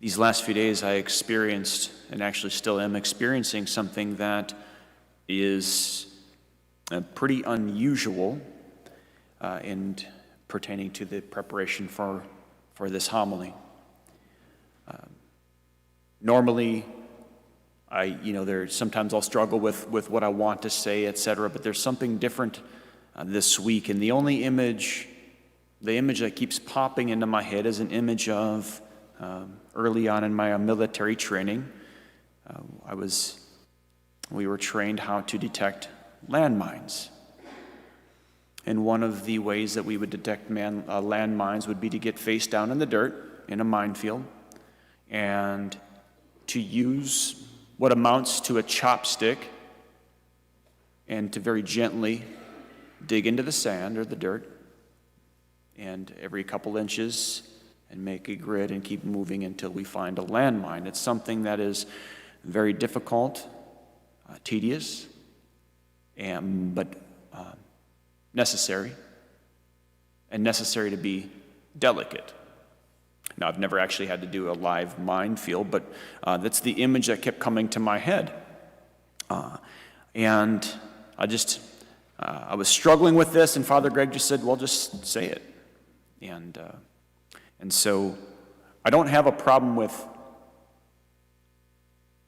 These last few days I experienced, and actually still am experiencing, something that is pretty unusual in pertaining to the preparation for this homily. Normally, sometimes I'll struggle with what I want to say, etc., but there's something different this week, and the image that keeps popping into my head is an image of early on in my military training. We were trained how to detect landmines. And one of the ways that we would detect landmines would be to get face down in the dirt in a minefield and to use what amounts to a chopstick and to very gently dig into the sand or the dirt, and every couple inches, and make a grid and keep moving until we find a landmine. It's something that is very difficult, tedious, but necessary, and necessary to be delicate. Now, I've never actually had to do a live minefield, but that's the image that kept coming to my head. And I was struggling with this, and Father Greg just said, well, just say it. And so I don't have a problem with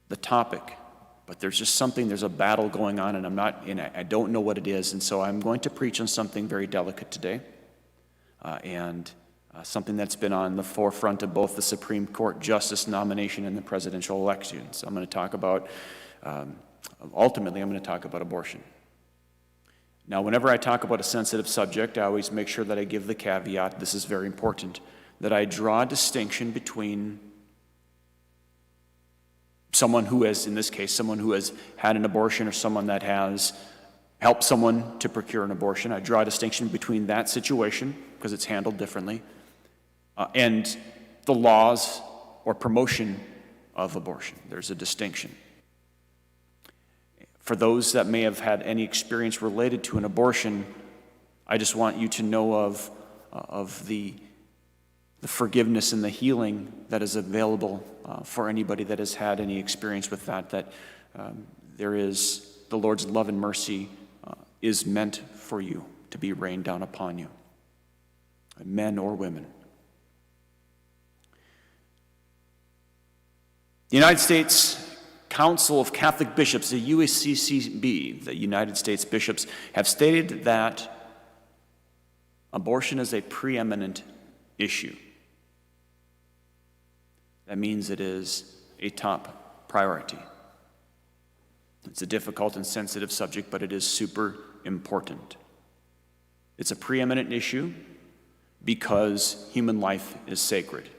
the topic, but there's a battle going on, and I don't know what it is, and so I'm going to preach on something very delicate today, and something that's been on the forefront of both the Supreme Court justice nomination and the presidential election. So I'm going to talk about, ultimately, I'm going to talk about abortion. Now, whenever I talk about a sensitive subject, I always make sure that I give the caveat, this is very important, that I draw a distinction between someone who has, in this case, someone who has had an abortion or someone that has helped someone to procure an abortion. I draw a distinction between that situation, because it's handled differently, and the laws or promotion of abortion. There's a distinction. For those that may have had any experience related to an abortion, I just want you to know of the forgiveness and the healing that is available for anybody that has had any experience with that there is the Lord's love and mercy is meant for you to be rained down upon you, men or women. The United States Council of Catholic Bishops, the USCCB, the United States Bishops, have stated that abortion is a preeminent issue. That means it is a top priority. It's a difficult and sensitive subject, but it is super important. It's a preeminent issue because human life is sacred.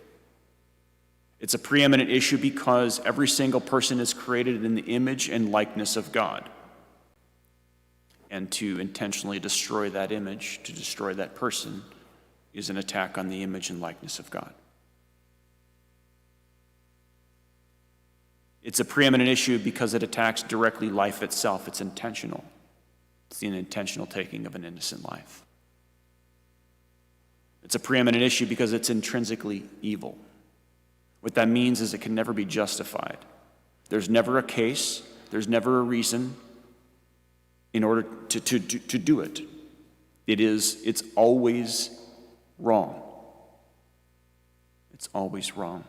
It's a preeminent issue because every single person is created in the image and likeness of God. And to intentionally destroy that image, to destroy that person, is an attack on the image and likeness of God. It's a preeminent issue because it attacks directly life itself. It's intentional. It's the intentional taking of an innocent life. It's a preeminent issue because it's intrinsically evil. What that means is it can never be justified. There's never a case, there's never a reason in order to do it. It's always wrong. It's always wrong.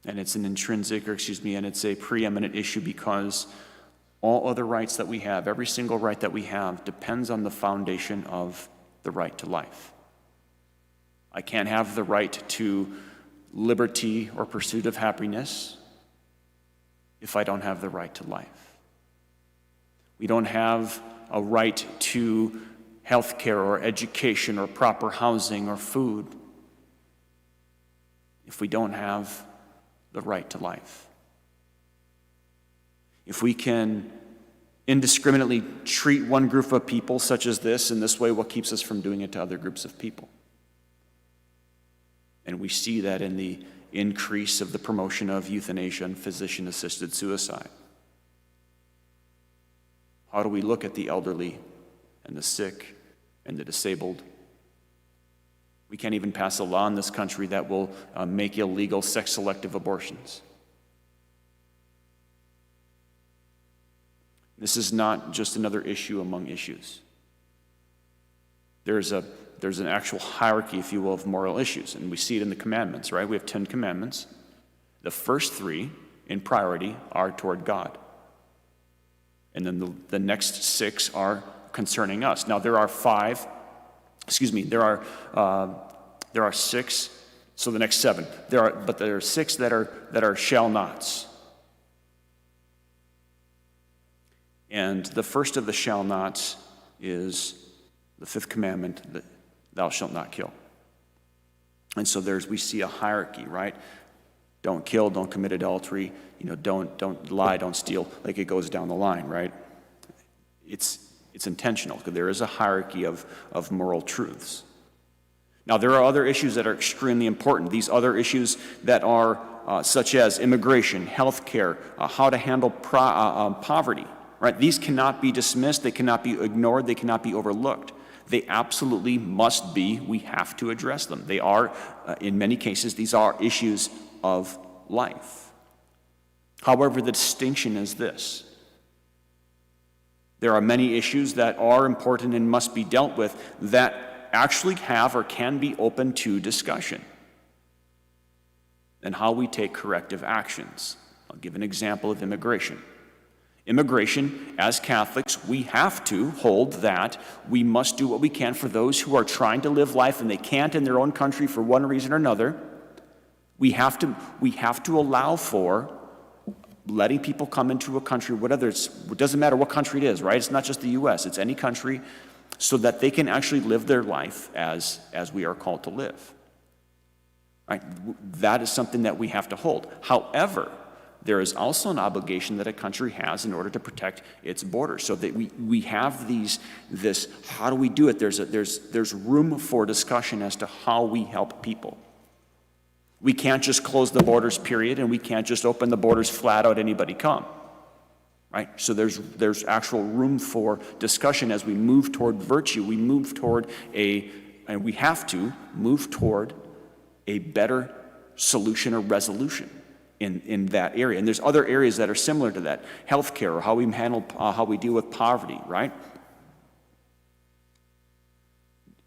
And it's an and it's a preeminent issue because all other rights that we have, every single right that we have, depends on the foundation of the right to life. I can't have the right to liberty or pursuit of happiness if I don't have the right to life. We don't have a right to health care or education or proper housing or food if we don't have the right to life. If we can indiscriminately treat one group of people such as this in this way, what keeps us from doing it to other groups of people? And we see that in the increase of the promotion of euthanasia and physician-assisted suicide. How do we look at the elderly and the sick and the disabled We can't even pass a law in this country that will make illegal sex-selective abortions. This is not just another issue among issues. There's an actual hierarchy, if you will, of moral issues, and we see it in the commandments, right? We have 10 commandments. The first 3 in priority are toward God. And then the next 6 are concerning us. Now there are 6, so the next 7. But there are 6 that are shall nots. And the first of the shall nots is the 5th commandment, that thou shalt not kill. And so we see a hierarchy, right? Don't kill, don't commit adultery, don't lie, don't steal. Like it goes down the line, right? It's intentional, because there is a hierarchy of moral truths. Now, there are other issues that are extremely important. These other issues that are such as immigration, health care, how to handle poverty, right? These cannot be dismissed, they cannot be ignored, they cannot be overlooked. They absolutely must be. We have to address them. They are, in many cases, these are issues of life. However, the distinction is this. There are many issues that are important and must be dealt with that actually have or can be open to discussion, and how we take corrective actions. I'll give an example of immigration. Immigration, as Catholics, we have to hold that we must do what we can for those who are trying to live life and they can't in their own country for one reason or another. We have to allow for letting people come into a country, it doesn't matter what country it is, right? It's not just the U.S., it's any country, so that they can actually live their life as we are called to live. Right? That is something that we have to hold. However, there is also an obligation that a country has in order to protect its borders, so that we have this. How do we do it? There's room for discussion as to how we help people. We can't just close the borders, period, and we can't just open the borders flat out, anybody come. Right? So there's actual room for discussion as we move toward virtue. We move toward and we have to move toward a better solution or resolution in that area. And there's other areas that are similar to that. Healthcare, or how we handle, how we deal with poverty, right?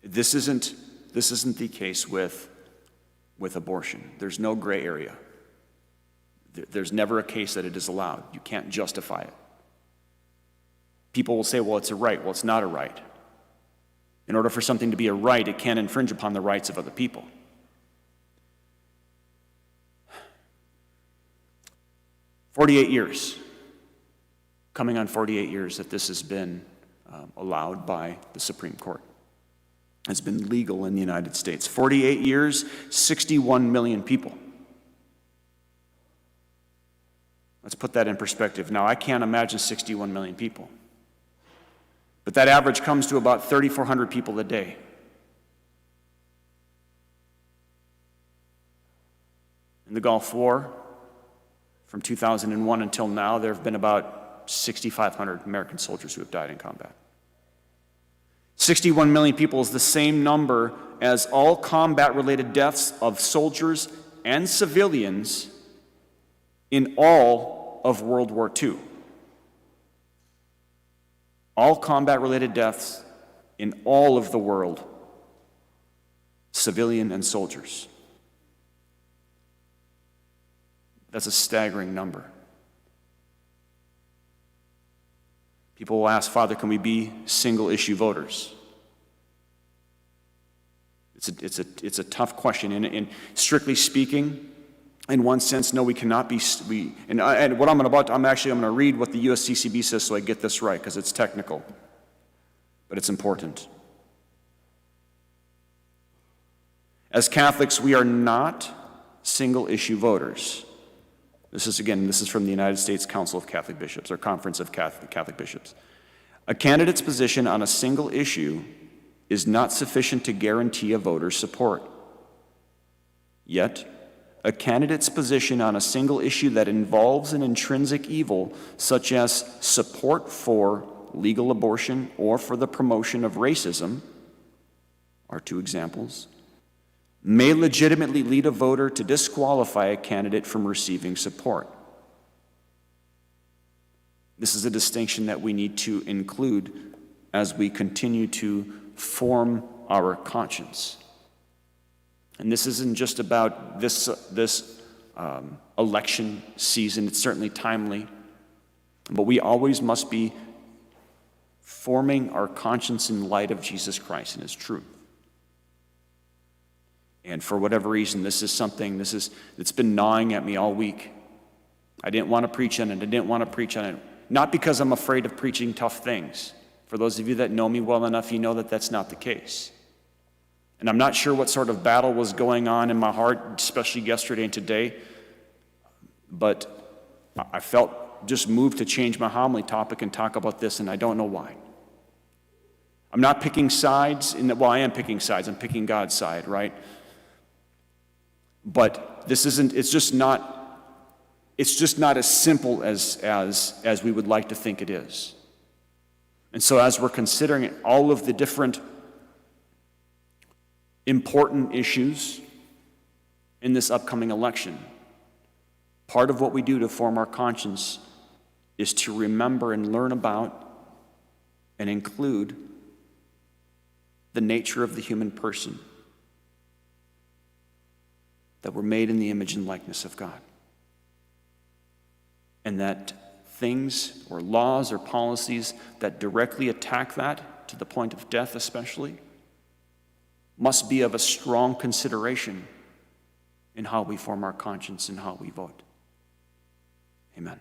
This isn't the case with abortion. There's no gray area. There's never a case that it is allowed. You can't justify it. People will say, well, it's a right. Well, it's not a right. In order for something to be a right, it can't infringe upon the rights of other people. Coming on 48 years that this has been allowed by the Supreme Court. It's been legal in the United States. 48 years, 61 million people. Let's put that in perspective. Now, I can't imagine 61 million people. But that average comes to about 3,400 people a day. In the Gulf War, from 2001 until now, there have been about 6,500 American soldiers who have died in combat. 61 million people is the same number as all combat-related deaths of soldiers and civilians in all of World War II. All combat-related deaths in all of the world, civilian and soldiers. That's a staggering number. People will ask, Father, can we be single-issue voters? It's a tough question. And strictly speaking, in one sense, no, we cannot be. And what I'm going to read what the USCCB says so I get this right, because it's technical, but it's important. As Catholics, we are not single-issue voters. This is from the United States Council of Catholic Bishops, or Conference of Catholic Bishops. A candidate's position on a single issue is not sufficient to guarantee a voter's support. Yet, a candidate's position on a single issue that involves an intrinsic evil, such as support for legal abortion or for the promotion of racism, are two examples, may legitimately lead a voter to disqualify a candidate from receiving support. This is a distinction that we need to include as we continue to form our conscience. And this isn't just about this election season. It's certainly timely. But we always must be forming our conscience in light of Jesus Christ and his truth. And for whatever reason, this is something that's been gnawing at me all week. I didn't want to preach on it. Not because I'm afraid of preaching tough things. For those of you that know me well enough, you know that that's not the case. And I'm not sure what sort of battle was going on in my heart, especially yesterday and today, but I felt just moved to change my homily topic and talk about this, and I don't know why. I'm not picking sides. I am picking sides. I'm picking God's side, right? But it's just not as simple as we would like to think it is. And so as we're considering all of the different important issues in this upcoming election, part of what we do to form our conscience is to remember and learn about and include the nature of the human person, that we're made in the image and likeness of God. And that things or laws or policies that directly attack that, to the point of death especially, must be of a strong consideration in how we form our conscience and how we vote. Amen.